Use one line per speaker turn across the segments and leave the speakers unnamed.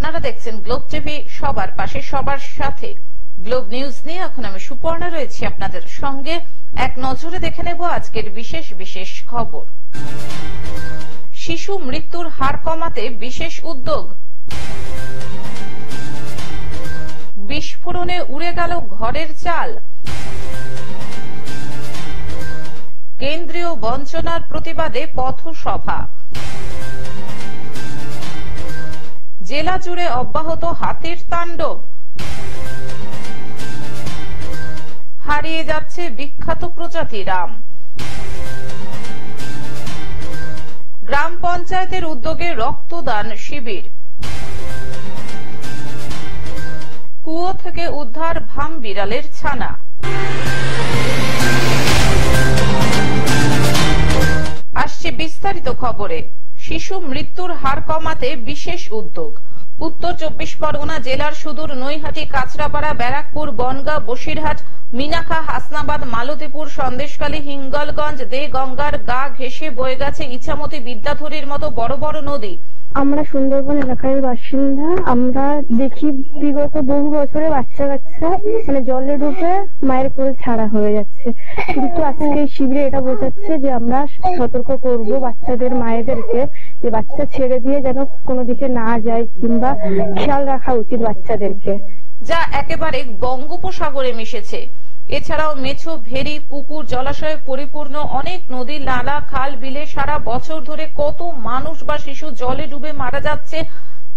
আপনারা দেখছেন globe TV, সবার পাশে সবার সাথে। গ্লোব নিউজ নিয়ে এখন আমি সুপর্ণা রয়েছি আপনাদের সঙ্গে। এক নজরে দেখে নেব আজকের বিশেষ বিশেষ খবর। শিশু মৃত্যুর হার কমাতে বিশেষ উদ্যোগ। বিস্ফোরণে উড়ে গেল ঘরের চাল। কেন্দ্রীয় বঞ্চনার প্রতিবাদে পথসভা। জেলা জুড়ে অব্যাহত হাতির তাণ্ডব। হারিয়ে যাচ্ছে বিখ্যাত প্রজাতি রাম। গ্রাম পঞ্চায়েতের উদ্যোগে রক্তদান শিবির। কুয়ো থেকে উদ্ধার ভাম বিড়ালের ছানা। আসছে বিস্তারিত খবরে। শিশু মৃত্যুর হার কমাতে বিশেষ উদ্যোগ। উত্তর 24 পরগনা জেলার সুদূর নৈহাটি, কাঁচরাপাড়া, ব্যারাকপুর, বনগাঁ, বসিরহাট, মিনাখা, হাসনাবাদ, মালতীপুর, সন্দেশখালী, হিঙ্গলগঞ্জ, দে গঙ্গার গা ঘেঁষে বয়ে গেছে ইছামতি, বিদ্যাধরীর মতো বড় বড় নদী।
আমরা সুন্দরবন এলাকার বাসিন্দা। আমরা দেখি বিগত বহু বছরে বাচ্চা কাচ্চা জলে ডুবে মায়ের কোলে ছাড়া হয়ে যাচ্ছে, কিন্তু আজকে এই শিবিরে এটা বোঝাচ্ছে যে আমরা সতর্ক করব বাচ্চাদের মায়েদেরকে, যে বাচ্চা ছেড়ে দিয়ে যেন কোনো দিকে না যায়, কিংবা খেয়াল রাখা উচিত বাচ্চাদেরকে,
যা একেবারে বঙ্গোপসাগরে মিশেছে। এছাড়াও মেছো, ভেরি, পুকুর, জলাশয়ে পরিপূর্ণ অনেক নদী, নালা, খাল, বিলে সারা বছর ধরে কত মানুষ বা শিশু জলে ডুবে মারা যাচ্ছে,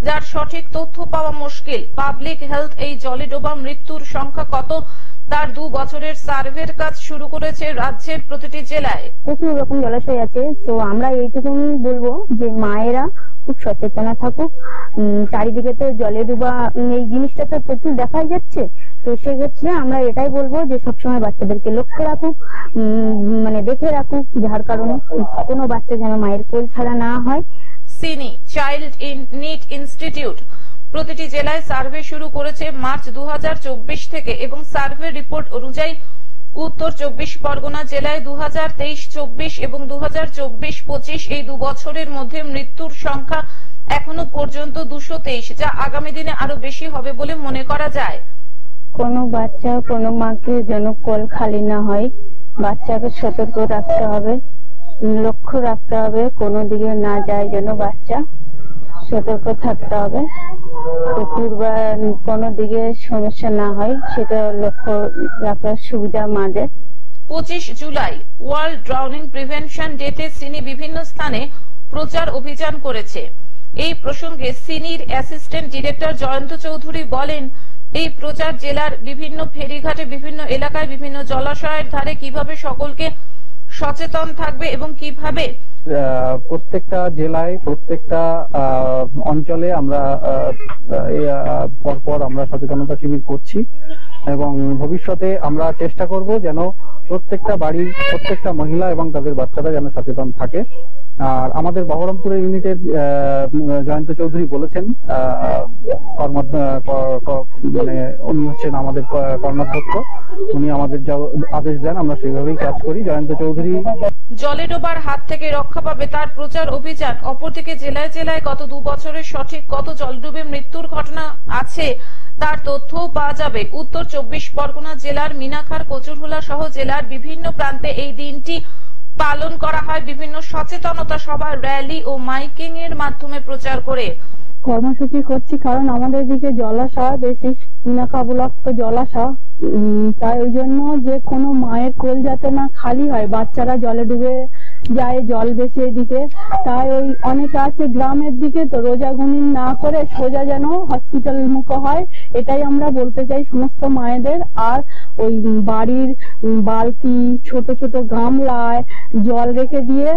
যার সঠিক তথ্য পাওয়া মুশকিল। পাবলিক হেলথ এই জলে ডোবা মৃত্যুর সংখ্যা কত তার 2 বছরের সার্ভের কাজ শুরু করেছে রাজ্যের প্রতিটি জেলায়।
প্রচুর রকম জলাশয় আছে, তো আমরা এইটুকুনি বলবো যে মায়েরা খুব সচেতন থাকুক। চারিদিকে তো জলে ডুবা এই জিনিসটা তো প্রচুর দেখাই যাচ্ছে, তো সেক্ষেত্রে আমরা এটাই বলবো যে সবসময় বাচ্চাদেরকে লক্ষ্য রাখুক, দেখে রাখুক, যার কারণে কোনো বাচ্চা যেন মায়ের কোল ছাড়া না হয়।
সিনি চাইল্ড ইন নিড ইনস্টিটিউট প্রতিটি জেলায় সার্ভে শুরু করেছে মার্চ 2024 থেকে, এবং সার্ভে রিপোর্ট অনুযায়ী উত্তর 24 পরগনা জেলায় 2023-24 এবং 2024-25 এই 2 বছরের মধ্যে মৃত্যুর সংখ্যা এখনো পর্যন্ত 223, যা আগামী দিনে আরো বেশি হবে বলে মনে করা যায়।
কোনো বাচ্চা কোনো মাকে যেন কোল খালি না হয়, বাচ্চাকে সতর্ক রাখতে হবে, লক্ষ্য রাখতে হবে, কোনো দিকে না যায় যেন বাচ্চা, সতর্ক থাকতে হবে, পুকুর বা কোনো দিকে সমস্যা না হয় সেটা লক্ষ্য রাখার সুবিধা মাদের।
25 জুলাই ওয়ার্ল্ড ড্রাউনিং প্রিভেনশন ডেতে সিনি বিভিন্ন স্থানে প্রচার অভিযান করেছে। এই প্রসঙ্গে সিনির অ্যাসিস্ট্যান্ট ডিরেক্টর জয়ন্ত চৌধুরী বলেন, এই প্রচার জেলার বিভিন্ন ফেরিঘাটে, বিভিন্ন এলাকায়, বিভিন্ন জলাশয়ের ধারে কিভাবে সকলকে সচেতন থাকবে এবং কিভাবে
প্রত্যেকটা জেলায়, প্রত্যেকটা অঞ্চলে আমরা পরপর আমরা সচেতনতা শিবির করছি, এবং ভবিষ্যতে আমরা চেষ্টা করব যেন প্রত্যেকটা বাড়ির প্রত্যেকটা মহিলা এবং তাদের বাচ্চারা যেন সচেতন থাকে। আর আমাদের বহরমপুরের ইউনিটের জয়ন্ত চৌধুরী বলেছেন, উনি হচ্ছেন আমাদের কর্মাধ্যক্ষ, উনি আমাদের আদেশ দেন, আমরা সেইভাবেই কাজ করি। জয়ন্ত চৌধুরী
জলে ডোবার হাত থেকে রক্ষা পাবে তার প্রচার অভিযান। অপরদিকে জেলায় জেলায় গত 2 বছরের সঠিক কত জল ডুবে মৃত্যুর ঘটনা আছে তার তথ্যও পাওয়া যাবে। উত্তর 24 পরগনা জেলার মিনাখার, কচুরহুলা সহ জেলার বিভিন্ন প্রান্তে এই দিনটি পালন করা হয় বিভিন্ন সচেতনতা সভা, র্যালি ও মাইকিং এর মাধ্যমে প্রচার করে।
কর্মসূচি করছি কারণ আমাদের দিকে জলাশয় বেশি, মিনাখা ব্লক তো জলাশয়, তাই ওই জন্য যে কোনো মায়ের কোল যাতে না খালি হয়, বাচ্চারা জলে ডুবে যায়, জল বেশি এদিকে, তাই ওই অনেকে আছে গ্রামের দিকে, তো রোজাগুনি না করে সোজা যেন হসপিটাল মুখ হয়, এটাই আমরা বলতে চাই সমস্ত মায়েদের। আর ওই বাড়ির বালতি, ছোট ছোট গামলায় জল রেখে দিয়ে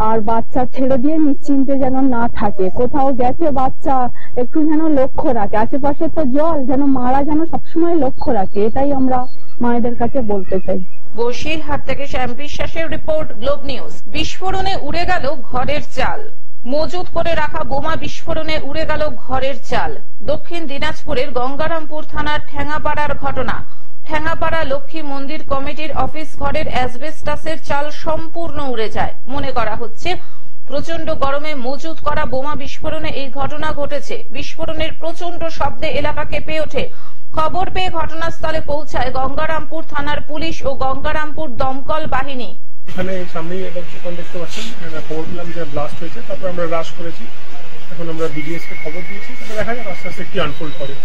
আর বাচ্চা ছেড়ে দিয়ে নিশ্চিন্তে যেন না থাকে, কোথাও গেছে বাচ্চা একটু যেন লক্ষ্য রাখে, আশেপাশে তো জল যেন মারা যেন সবসময় লক্ষ্য রাখে, এটাই আমরা মায়েদের কাছে বলতে চাই।
বসিরহাট থেকে শ্যাম বিশ্বাসের রিপোর্ট, গ্লোব নিউজ। বিস্ফোরণে উড়ে গেল ঘরের চাল। মজুত করে রাখা বোমা বিস্ফোরণে উড়ে গেল ঘরের চাল। দক্ষিণ দিনাজপুরের গঙ্গারামপুর থানার ঠ্যাঙ্গাপাড়ার ঘটনা। ঠ্যাঙ্গাপাড়া লক্ষ্মী মন্দির কমিটির অফিস ঘরের অ্যাসবেস্টাসের চাল সম্পূর্ণ উড়ে যায়। মনে করা হচ্ছে প্রচন্ড গরমে মজুত করা বোমা বিস্ফোরণে এই ঘটনা ঘটেছে। বিস্ফোরণের প্রচন্ড শব্দে এলাকা কেঁপে ওঠে। খবর পেয়ে ঘটনাস্থলে পৌঁছায় গঙ্গারামপুর থানার পুলিশ ও গঙ্গারামপুর দমকল বাহিনী।
এখানে সামনেই একটা দোকান দেখতে পাচ্ছেন, খবর পেলাম যে ব্লাস্ট হয়েছে, তারপর আমরা রাশ করেছি। এখন আমরা বিডিএস কে খবর দিয়েছি, তারপর দেখা যাক আস্তে আস্তে কি আনফোল্ড করে।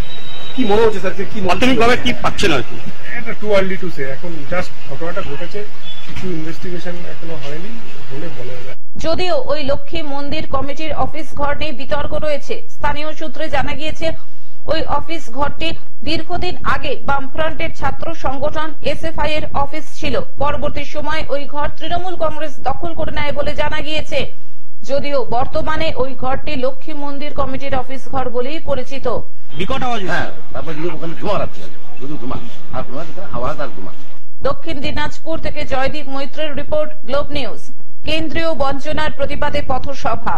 কি মনে হচ্ছে স্যার, কি প্রাথমিকভাবে কি পাচ্ছেন আর কি?
এটা টু আর্লি টু সে, এখন জাস্ট ঘটনাটা ঘটেছে, কিছু ইনভেস্টিগেশন এখনো হয়নি, হলে বলা যায়।
যদিও ওই লক্ষ্মী মন্দির কমিটির অফিস ঘর নিয়ে বিতর্ক রয়েছে। স্থানীয় সূত্রে জানা গিয়েছে ওই অফিস ঘরটি দীর্ঘদিন আগে বামফ্রন্টের ছাত্র সংগঠন এসএফআই এর অফিস ছিল। পরবর্তী সময় ওই ঘর তৃণমূল কংগ্রেস দখল করে নেয় বলে জানা গিয়েছে। যদিও বর্তমানে ওই ঘরটি লক্ষ্মী মন্দির কমিটির অফিস ঘর বলেই পরিচিত।
বিকট আওয়াজ, হ্যাঁ, তারপর ওখানে ধোঁয়া রাখছে, শুধু ধোঁয়া আর ধোঁয়া, আওয়াজ আর ধোঁয়া।
দক্ষিণ দিনাজপুর থেকে জয়দীপ মৈত্রের রিপোর্ট, গ্লোব নিউজ। কেন্দ্রীয় বঞ্চনার প্রতিবাদে পথসভা।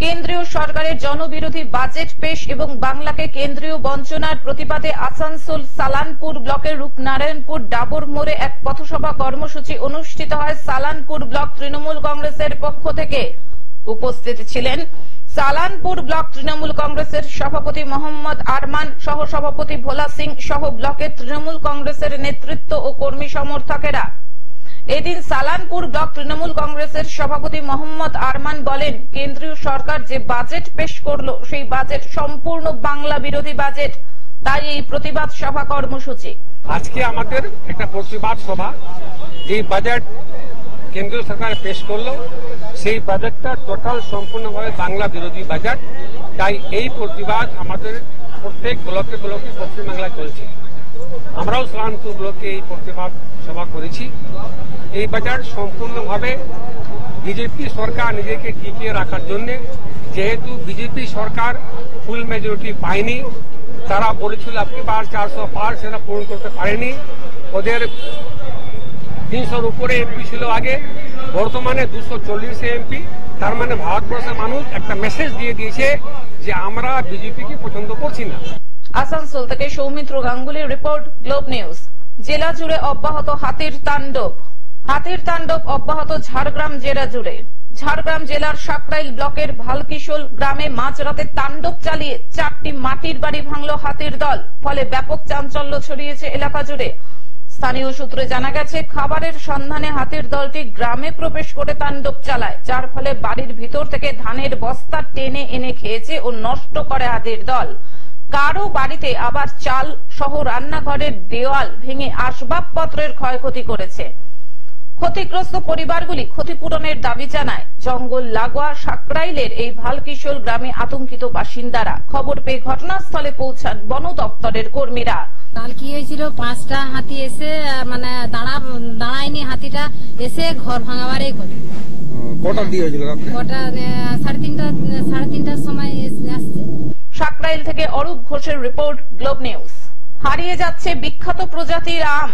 কেন্দ্রীয় সরকারের জনবিরোধী বাজেট পেশ এবং বাংলাকে কেন্দ্রীয় বঞ্চনার প্রতিবাদে আসানসোল সালানপুর ব্লকের রূপনারায়ণপুর ডাবর মোড়ে এক পথসভা কর্মসূচি অনুষ্ঠিত হয় সালানপুর ব্লক তৃণমূল কংগ্রেসের পক্ষ থেকে। উপস্থিত ছিলেন সালানপুর ব্লক তৃণমূল কংগ্রেসের সভাপতি মোহাম্মদ আরমান, সহ সভাপতি ভোলা সিং সহ ব্লকের তৃণমূল কংগ্রেসের নেতৃত্ব ও কর্মী সমর্থকেরা। এদিন সালানপুর ব্লক তৃণমূল কংগ্রেসের সভাপতি মোহাম্মদ আরমান বলেন, কেন্দ্রীয় সরকার যে বাজেট পেশ করলো সেই বাজেট সম্পূর্ণ বাংলা বিরোধী বাজেট, তাই এই প্রতিবাদ সভা কর্মসূচি।
আজকে আমাদের একটা প্রতিবাদ সভা, যে বাজেট কেন্দ্রীয় সরকার পেশ করলো সেই বাজেটটা টোটাল সম্পূর্ণভাবে বাংলা বিরোধী বাজেট, তাই এই প্রতিবাদ আমাদের প্রত্যেক ব্লকে ব্লকে পশ্চিমবাংলায় চলছে। আমরাও সালানপুর ব্লকে এই প্রতিবাদ সভা করেছি। এই বাজেট সম্পূর্ণভাবে বিজেপি সরকার নিজেকে টিকিয়ে রাখার জন্য, যেহেতু বিজেপি সরকার ফুল মেজরিটি পায়নি, তারা বলেছিল আপনি 400 পার, সেটা পূরণ করতে পারেনি। ওদের 300-র উপরে এমপি ছিল আগে, বর্তমানে 240 এমপি। তার মানে ভারতবর্ষের মানুষ একটা মেসেজ দিয়ে দিয়েছে যে আমরা বিজেপিকে পছন্দ করছি না।
আসানসোল থেকে সৌমিত্র গাঙ্গুলির রিপোর্ট, গ্লোব নিউজ। জেলা জুড়ে অব্যাহত হাতির তাণ্ডব। হাতির তাণ্ডব অব্যাহত ঝাড়গ্রাম জেলা জুড়ে। ঝাড়গ্রাম জেলার সাকরাইল ব্লকের ভালকিশোল গ্রামে মাঝরাতে তাণ্ডব চালিয়ে 4টি মাটির বাড়ি ভাঙল হাতির দল। ফলে ব্যাপক চাঞ্চল্য ছড়িয়েছে এলাকা জুড়ে। স্থানীয় সূত্রে জানা গেছে, খাবারের সন্ধানে হাতির দলটি গ্রামে প্রবেশ করে তাণ্ডব চালায়, যার ফলে বাড়ির ভিতর থেকে ধানের বস্তা টেনে এনে খেয়েছে ও নষ্ট করে হাতির দল। কারো বাড়িতে আবার চাল সহ রান্নাঘরের দেওয়াল ভেঙে আসবাবপত্রের ক্ষয়ক্ষতি করেছে। ক্ষতিগ্রস্ত পরিবারগুলি ক্ষতিপূরণের দাবি জানায়। জঙ্গল লাগোয়া সাকরাইলের এই ভালকিশোল গ্রামে আতঙ্কিত বাসিন্দারা। খবর পেয়ে ঘটনাস্থলে পৌঁছান বন দপ্তরের কর্মীরা।
কাল কি হয়েছিল, 5টা হাতি এসে মানে দাঁড়ায়নি, হাতিটা এসে ঘর ভাঙাবারই করে।
কটা দিয়ে হয়েছিল?
কটা 3:30টার সময় আসছে।
সাকরাইল থেকে অরূপ ঘোষের রিপোর্ট, গ্লোব নিউজ। হারিয়ে যাচ্ছে বিখ্যাত প্রজাতির আম।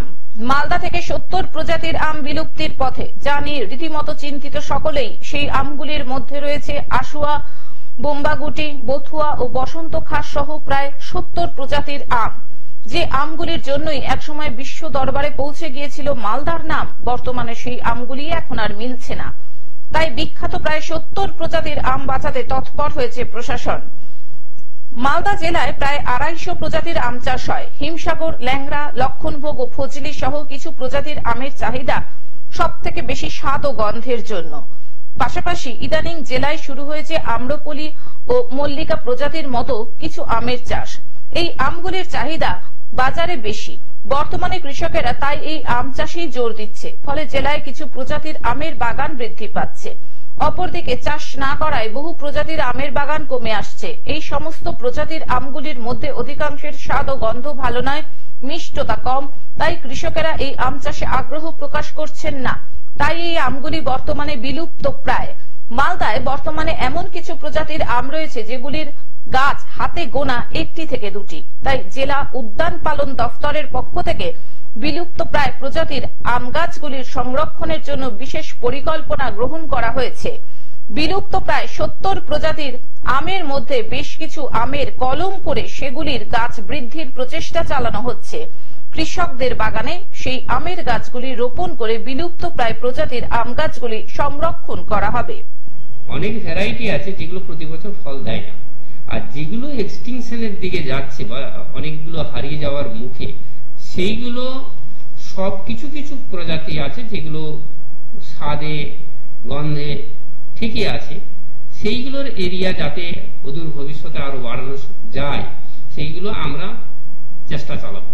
মালদা থেকে 70 প্রজাতির আম বিলুপ্তির পথে, যা নিয়ে রীতিমতো চিন্তিত সকলেই। সেই আমগুলির মধ্যে রয়েছে আশুয়া, বোম্বাগুটি, বথুয়া ও বসন্ত খাস সহ প্রায় 70 প্রজাতির আম। যে আমগুলির জন্যই একসময় বিশ্ব দরবারে পৌঁছে গিয়েছিল মালদার নাম, বর্তমানে সেই আমগুলি এখন আর মিলছে না। তাই বিখ্যাত প্রায় 70 প্রজাতির আম বাঁচাতে তৎপর হয়েছে প্রশাসন। মালদা জেলায় প্রায় 250 প্রজাতির আম চাষ হয়। হিমসাগর, ল্যাংড়া, লক্ষণভোগ ও ফজলি সহ কিছু প্রজাতির আমের চাহিদা সব থেকে বেশি স্বাদ ও গন্ধের জন্য। পাশাপাশি ইদানিং জেলায় শুরু হয়েছে আম্রপলি ও মল্লিকা প্রজাতির মতো কিছু আমের চাষ। এই আমগুলির চাহিদা বাজারে বেশি। বর্তমানে কৃষকেরা তাই এই আম চাষেই জোর দিচ্ছে। ফলে জেলায় কিছু প্রজাতির আমের বাগান বৃদ্ধি পাচ্ছে। অপরদিকে চাষ না করায় বহু প্রজাতির আমের বাগান কমে আসছে। এই সমস্ত প্রজাতির আমগুলির মধ্যে অধিকাংশের স্বাদ ও গন্ধ ভালো নয়, মিষ্টতা কম। তাই কৃষকেরা এই আম চাষে আগ্রহ প্রকাশ করছেন না। তাই এই আমগুলি বর্তমানে বিলুপ্ত প্রায়। মালদায় বর্তমানে এমন কিছু প্রজাতির আম রয়েছে যেগুলির গাছ হাতে গোনা 1টি থেকে 2টি। তাই জেলা উদ্যান পালন দফতরের পক্ষ থেকে বিলুপ্ত প্রায় প্রজাতির আম গাছগুলির সংরক্ষণের জন্য বিশেষ পরিকল্পনা গ্রহণ করা হয়েছে। বিলুপ্ত প্রায় 70 প্রজাতির আমের মধ্যে বেশ কিছু আমের কলম করে সেগুলির গাছ বৃদ্ধির প্রচেষ্টা চালানো হচ্ছে। কৃষকদের বাগানে সেই আমের গাছগুলি রোপণ করে বিলুপ্ত প্রায় প্রজাতির আম গাছগুলি সংরক্ষণ করা হবে।
অনেক ভ্যারাইটি আছে যেগুলো প্রতি বছর ফল দেয় না, আর যেগুলো এক্সটিংশনের দিকে যাচ্ছে বা অনেকগুলো হারিয়ে যাওয়ার মুখে, সেইগুলো সব কিছু কিছু প্রজাতি আছে যেগুলো স্বাদে গন্ধে ঠিকই আছে, সেইগুলোর এরিয়া যাতে অদূর ভবিষ্যতে আরো বাড়ানো যায় সেইগুলো আমরা চেষ্টা চালাবো।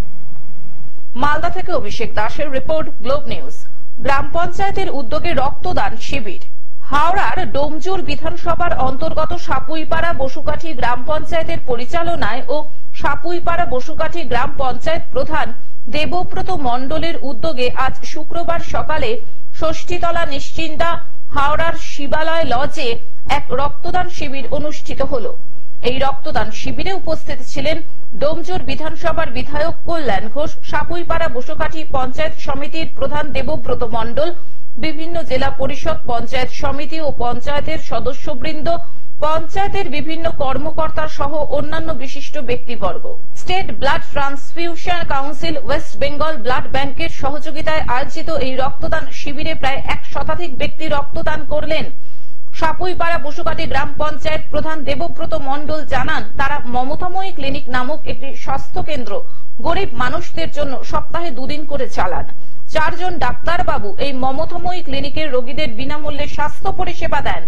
মালদা থেকে অভিষেক দাসের রিপোর্ট, গ্লোব নিউজ। গ্রাম পঞ্চায়েতের উদ্যোগে রক্তদান শিবির। হাওড়ার ডোমজুর বিধানসভার অন্তর্গত সাপুইপাড়া বসুকাঠি গ্রাম পঞ্চায়েতের পরিচালনায় ও সাপুইপাড়া বসুকাঠি গ্রাম পঞ্চায়েত প্রধান দেবব্রত মণ্ডলের উদ্যোগে আজ শুক্রবার সকালে ষষ্ঠীতলা নিশ্চিন্তা হাওড়ার শিবালয় লজে এক রক্তদান শিবির অনুষ্ঠিত হলো। এই রক্তদান শিবিরে উপস্থিত ছিলেন ডোমজুর বিধানসভার বিধায়ক কল্যাণ ঘোষ, সাপুইপাড়া বসুকাঠি পঞ্চায়েত সমিতির প্রধান দেবব্রত মণ্ডল, বিভিন্ন জেলা পরিষদ, পঞ্চায়েত সমিতি ও পঞ্চায়েতের সদস্যবৃন্দ, পঞ্চায়েতের বিভিন্ন কর্মকর্তা সহ অন্যান্য বিশিষ্ট ব্যক্তিবর্গ। State blood transfusion council, West Bengal blood ব্যাংকের সহযোগিতায় আয়োজিত এই রক্তদান শিবিরে প্রায় 1 শতাধিক ব্যক্তি রক্তদান করলেন। সাপুইপাড়া বসুকাঠি গ্রাম পঞ্চায়েত প্রধান দেবব্রত মণ্ডল জানান, তারা মমতাময়ী ক্লিনিক নামক একটি স্বাস্থ্য কেন্দ্র গরিব মানুষদের জন্য সপ্তাহে 2 দিন করে চালান। 4 জন ডাক্তারবাবু এই মমতাময়ী ক্লিনিকের রোগীদের বিনামূল্যে স্বাস্থ্য পরিষেবা দেন।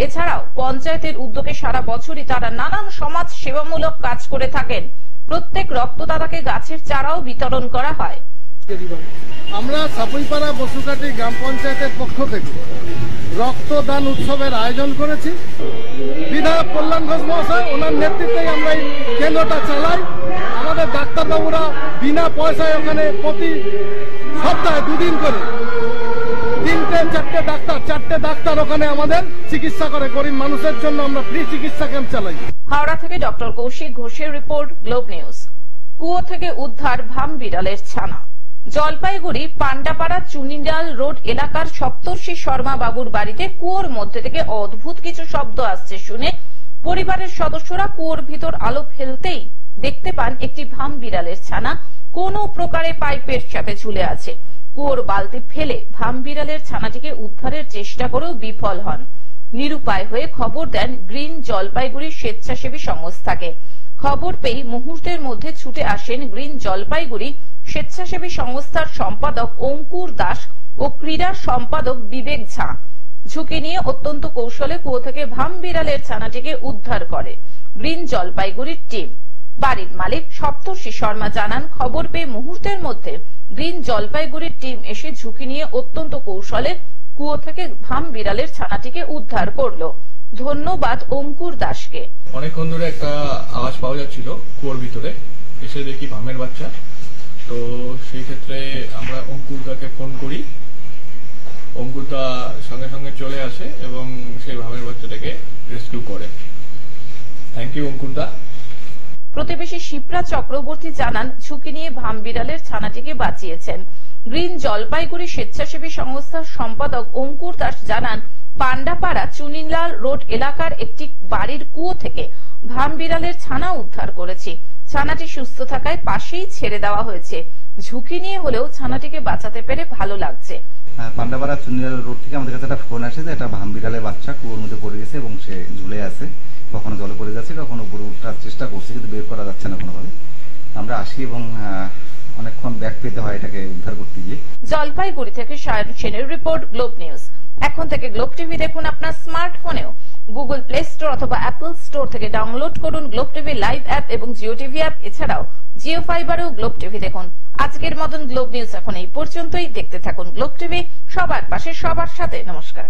এছাড়াও পঞ্চায়েতের উদ্যোগে সারা বছরই তারা নানান সমাজ সেবামূলক কাজ করে থাকেন। প্রত্যেক রক্তদাতাকে গাছের চারাও বিতরণ করা হয়।
আমরা সাপুইপাড়া বসুকাঠি গ্রাম পঞ্চায়েতের পক্ষ থেকে রক্তদান উৎসবের আয়োজন করেছি। বিধায়ক কল্যাণ ঘোষ মহাশয়, ওনার নেতৃত্বেই আমরা এই কেন্দ্রটা চালাই। আমাদের ডাক্তারবাবুরা বিনা পয়সায় ওখানে প্রতি সপ্তাহে 2 দিন করে 4টে ডাক্তার ওখানে আমাদের চিকিৎসা করে। গরিব মানুষের জন্য আমরা ফ্রি চিকিৎসা ক্যাম্প চালাই।
হাওড়া থেকে ডক্টর কৌশিক ঘোষের রিপোর্ট, গ্লোব নিউজ। কুয়ো থেকে উদ্ধার ভাম বিড়ালের ছানা। জলপাইগুড়ি পান্ডাপাড়া চুনিডাল রোড এলাকার সপ্তর্ষি শর্মা বাবুর বাড়িতে কুয়োর মধ্যে থেকে অদ্ভুত কিছু শব্দ আসছে শুনে পরিবারের সদস্যরা কুয়োর ভিতর আলো ফেলতেই দেখতে পান একটি ভাম বিড়ালের ছানা কোনো প্রকারে পাইপের সাথে ঝুলে আছে। কুয়োর বালতি ফেলে ভাম বিড়ালের ছানাটিকে উদ্ধারের চেষ্টা করেও বিফল হন। নিরুপায় হয়ে খবর দেন গ্রিন জলপাইগুড়ি স্বেচ্ছাসেবী সংস্থাকে। খবর পেয়ে মুহূর্তের মধ্যে ছুটে আসেন গ্রিন জলপাইগুড়ি স্বেচ্ছাসেবী সংস্থার সম্পাদক অঙ্কুর দাস ও ক্রীড়া সম্পাদক বিবেক ঝা। ঝুঁকি নিয়ে অত্যন্ত কৌশলে কুয়ো থেকে ভাম বিড়ালের ছানাটিকে উদ্ধার করে গ্রিন জলপাইগুড়ির টিম। বাড়ির মালিক সপ্তর্ষি শর্মা জানান, খবর পেয়ে মুহূর্তের মধ্যে গ্রিন জলপাইগুড়ির টিম এসে ঝুঁকি নিয়ে অত্যন্ত কৌশলে কুয়ো থেকে ভাম বিড়ালের ছানাটিকে উদ্ধার করলো। ধন্যবাদ অঙ্কুর দাসকে।
অনেকক্ষণ ধরে একটা আওয়াজ পাওয়া যাচ্ছিল কুয়োর ভিতরে, এসে দেখি ভামের বাচ্চা। তো সেই ক্ষেত্রে আমরা অঙ্কুরদাকে ফোন করি, অঙ্কুরদা সঙ্গে সঙ্গে চলে আসে এবং সেই ভামের বাচ্চাটাকে রেস্কিউ করে। থ্যাংক ইউ অঙ্কুরদা।
প্রতিবেশী শিপ্রা চক্রবর্তী জানান, ঝুঁকি নিয়ে ভাম বিড়ালের ছানাটিকে বাঁচিয়েছেন। গ্রিন জলপাইগুড়ি স্বেচ্ছাসেবী সংস্থার সম্পাদক অঙ্কুর দাস জানান, পান্ডাপাড়া চুনিলাল রোড এলাকার একটি বাড়ির কুয়ো থেকে ভাম বিড়ালের ছানা উদ্ধার করেছি। ছানাটি সুস্থ থাকায় পাশেই ছেড়ে দেওয়া হয়েছে। ঝুঁকি নিয়ে হলেও ছানাটিকে বাঁচাতে পেরে ভালো লাগছে।
পান্ডাপাড়া চুনিলাল রোড থেকে আমাদের কাছে একটা ফোন আসে যে একটা ভাম বিড়ালের বাচ্চা কুয়োর মধ্যে পড়ে গেছে এবং সে ঝুলে আছে, কখনো জলে পড়ে যাচ্ছে, কখনো উপরে ওঠার চেষ্টা করছে কিন্তু বের করা যাচ্ছে না কোনোভাবে। আমরা আসি এবং অনেকক্ষণ ব্যাক পেতে হয় এটাকে উদ্ধার করতে গিয়ে।
জলপাইগুড়ি থেকে সায়ন সেনের রিপোর্ট, গ্লোব নিউজ। এখন থেকে গ্লোব টিভি দেখুন আপনার স্মার্টফোনেও। গুগল প্লে স্টোর অথবা অ্যাপল স্টোর থেকে ডাউনলোড করুন গ্লোব টিভি লাইভ অ্যাপ এবং জিও টিভি অ্যাপ। এছাড়াও জিও ফাইবারেও গ্লোব টিভি দেখুন। আজকের মতন গ্লোব নিউজ এখন এই পর্যন্তই। দেখতে থাকুন গ্লোব টিভি, সবার পাশে সবার সাথে। নমস্কার।